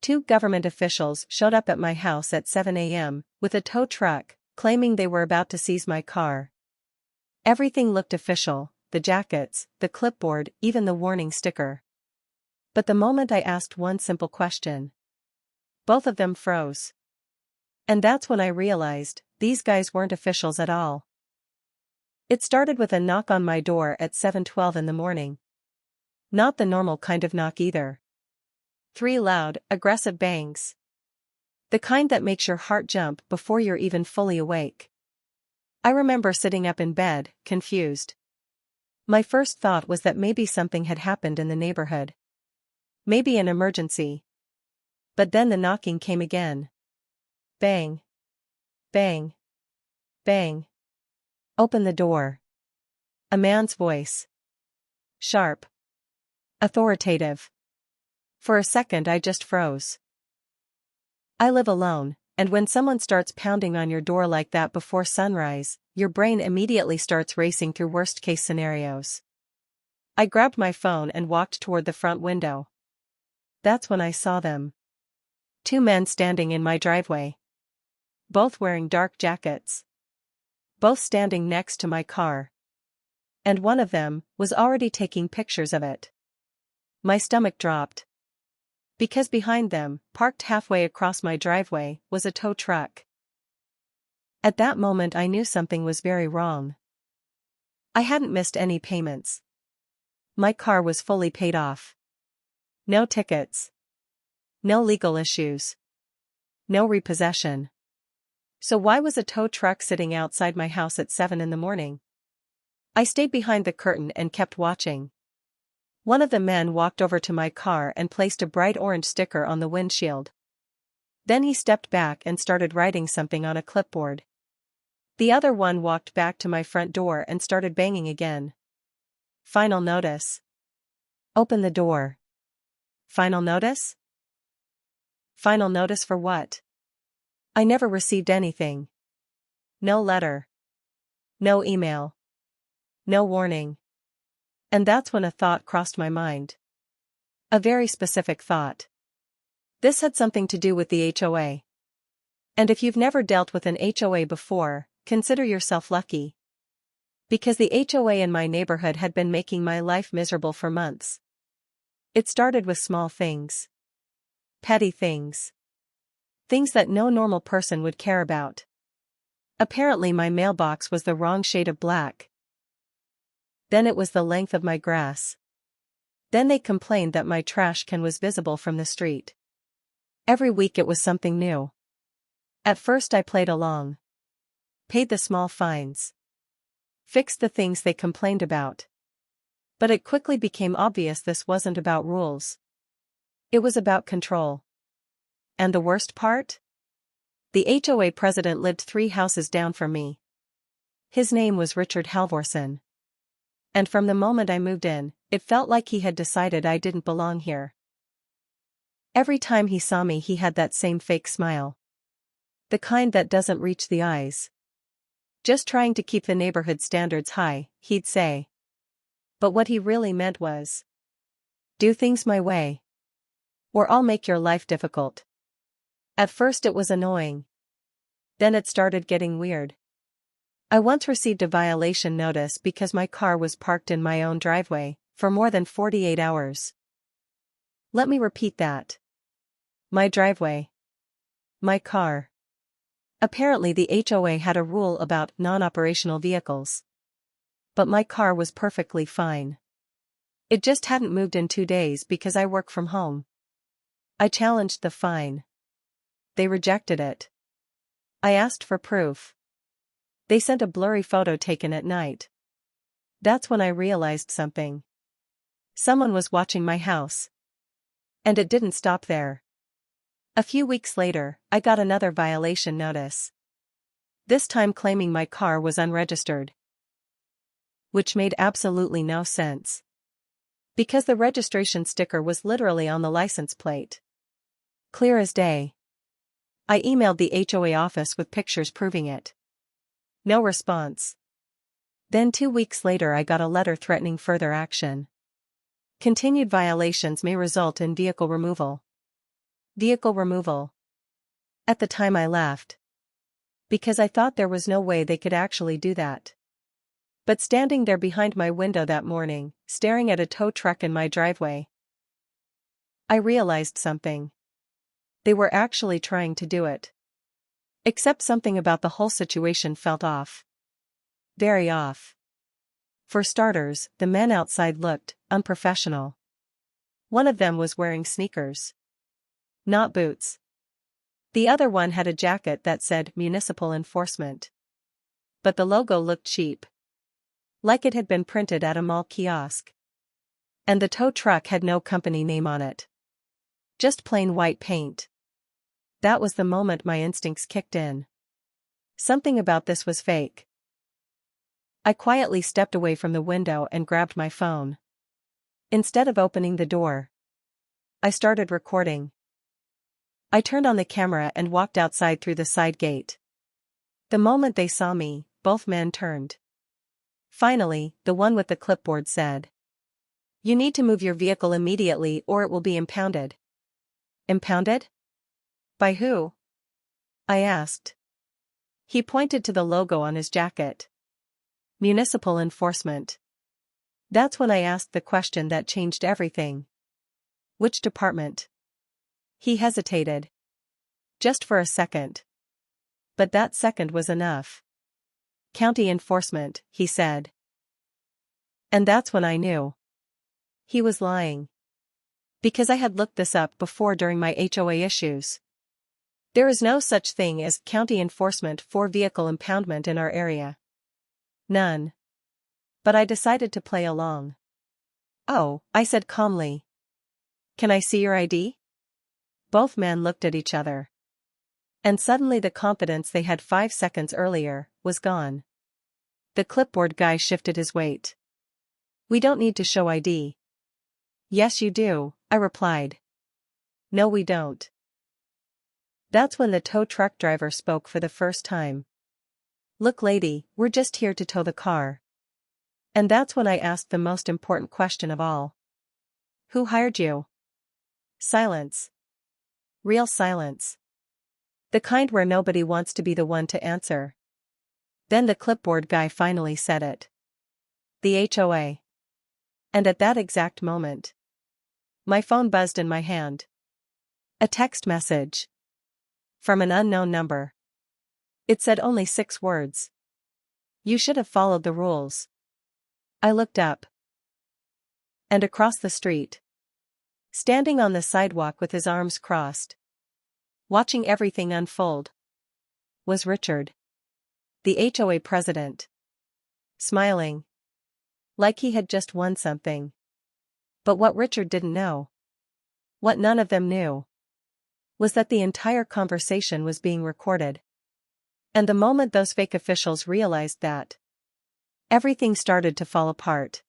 Two government officials showed up at my house at 7 a.m. with a tow truck, claiming they were about to seize my car. Everything looked official, the jackets, the clipboard, even the warning sticker. But the moment I asked one simple question, both of them froze. And that's when I realized, these guys weren't officials at all. It started with a knock on my door at 7:12 in the morning. Not the normal kind of knock either. 3 loud, aggressive bangs. The kind that makes your heart jump before you're even fully awake. I remember sitting up in bed, confused. My first thought was that maybe something had happened in the neighborhood. Maybe an emergency. But then the knocking came again. Bang. Bang. Bang. Open the door. A man's voice. Sharp. Authoritative. For a second I just froze. I live alone, and when someone starts pounding on your door like that before sunrise, your brain immediately starts racing through worst-case scenarios. I grabbed my phone and walked toward the front window. That's when I saw them. 2 men standing in my driveway. Both wearing dark jackets. Both standing next to my car. And one of them was already taking pictures of it. My stomach dropped. Because behind them, parked halfway across my driveway, was a tow truck. At that moment I knew something was very wrong. I hadn't missed any payments. My car was fully paid off. No tickets. No legal issues. No repossession. So why was a tow truck sitting outside my house at 7 in the morning? I stayed behind the curtain and kept watching. One of the men walked over to my car and placed a bright orange sticker on the windshield. Then he stepped back and started writing something on a clipboard. The other one walked back to my front door and started banging again. Final notice. Open the door. Final notice? Final notice for what? I never received anything. No letter. No email. No warning. And that's when a thought crossed my mind. A very specific thought. This had something to do with the HOA. And if you've never dealt with an HOA before, consider yourself lucky. Because the HOA in my neighborhood had been making my life miserable for months. It started with small things. Petty things. Things that no normal person would care about. Apparently my mailbox was the wrong shade of black. Then it was the length of my grass. Then they complained that my trash can was visible from the street. Every week it was something new. At first I played along. Paid the small fines. Fixed the things they complained about. But it quickly became obvious this wasn't about rules. It was about control. And the worst part? The HOA president lived 3 houses down from me. His name was Richard Halvorson. And from the moment I moved in, it felt like he had decided I didn't belong here. Every time he saw me he had that same fake smile. The kind that doesn't reach the eyes. Just trying to keep the neighborhood standards high, he'd say. But what he really meant was, do things my way. Or I'll make your life difficult. At first it was annoying. Then it started getting weird. I once received a violation notice because my car was parked in my own driveway for more than 48 hours. Let me repeat that. My driveway. My car. Apparently the HOA had a rule about non-operational vehicles. But my car was perfectly fine. It just hadn't moved in 2 days because I work from home. I challenged the fine. They rejected it. I asked for proof. They sent a blurry photo taken at night. That's when I realized something. Someone was watching my house. And it didn't stop there. A few weeks later, I got another violation notice. This time claiming my car was unregistered. Which made absolutely no sense. Because the registration sticker was literally on the license plate. Clear as day. I emailed the HOA office with pictures proving it. No response. Then 2 weeks later I got a letter threatening further action. Continued violations may result in vehicle removal. Vehicle removal. At the time I laughed. Because I thought there was no way they could actually do that. But standing there behind my window that morning, staring at a tow truck in my driveway, I realized something. They were actually trying to do it. Except something about the whole situation felt off. Very off. For starters, the men outside looked unprofessional. One of them was wearing sneakers. Not boots. The other one had a jacket that said municipal enforcement. But the logo looked cheap. Like it had been printed at a mall kiosk. And the tow truck had no company name on it. Just plain white paint. That was the moment my instincts kicked in. Something about this was fake. I quietly stepped away from the window and grabbed my phone. Instead of opening the door, I started recording. I turned on the camera and walked outside through the side gate. The moment they saw me, both men turned. Finally, the one with the clipboard said, "You need to move your vehicle immediately or it will be impounded." Impounded? By who? I asked. He pointed to the logo on his jacket. Municipal enforcement. That's when I asked the question that changed everything. Which department? He hesitated. Just for a second. But that second was enough. County enforcement, he said. And that's when I knew. He was lying. Because I had looked this up before during my HOA issues. There is no such thing as county enforcement for vehicle impoundment in our area. None. But I decided to play along. "Oh," I said calmly. "Can I see your ID?" Both men looked at each other. And suddenly the confidence they had 5 seconds earlier was gone. The clipboard guy shifted his weight. "We don't need to show ID." "Yes you do," I replied. "No we don't." That's when the tow truck driver spoke for the first time. "Look lady, we're just here to tow the car." And that's when I asked the most important question of all. "Who hired you?" Silence. Real silence. The kind where nobody wants to be the one to answer. Then the clipboard guy finally said it. "The HOA." And at that exact moment, my phone buzzed in my hand. A text message. From an unknown number. It said only 6 words. "You should have followed the rules." I looked up. And across the street, standing on the sidewalk with his arms crossed, watching everything unfold, was Richard, the HOA president. Smiling. Like he had just won something. But what Richard didn't know, what none of them knew, was that the entire conversation was being recorded. And the moment those fake officials realized that, everything started to fall apart.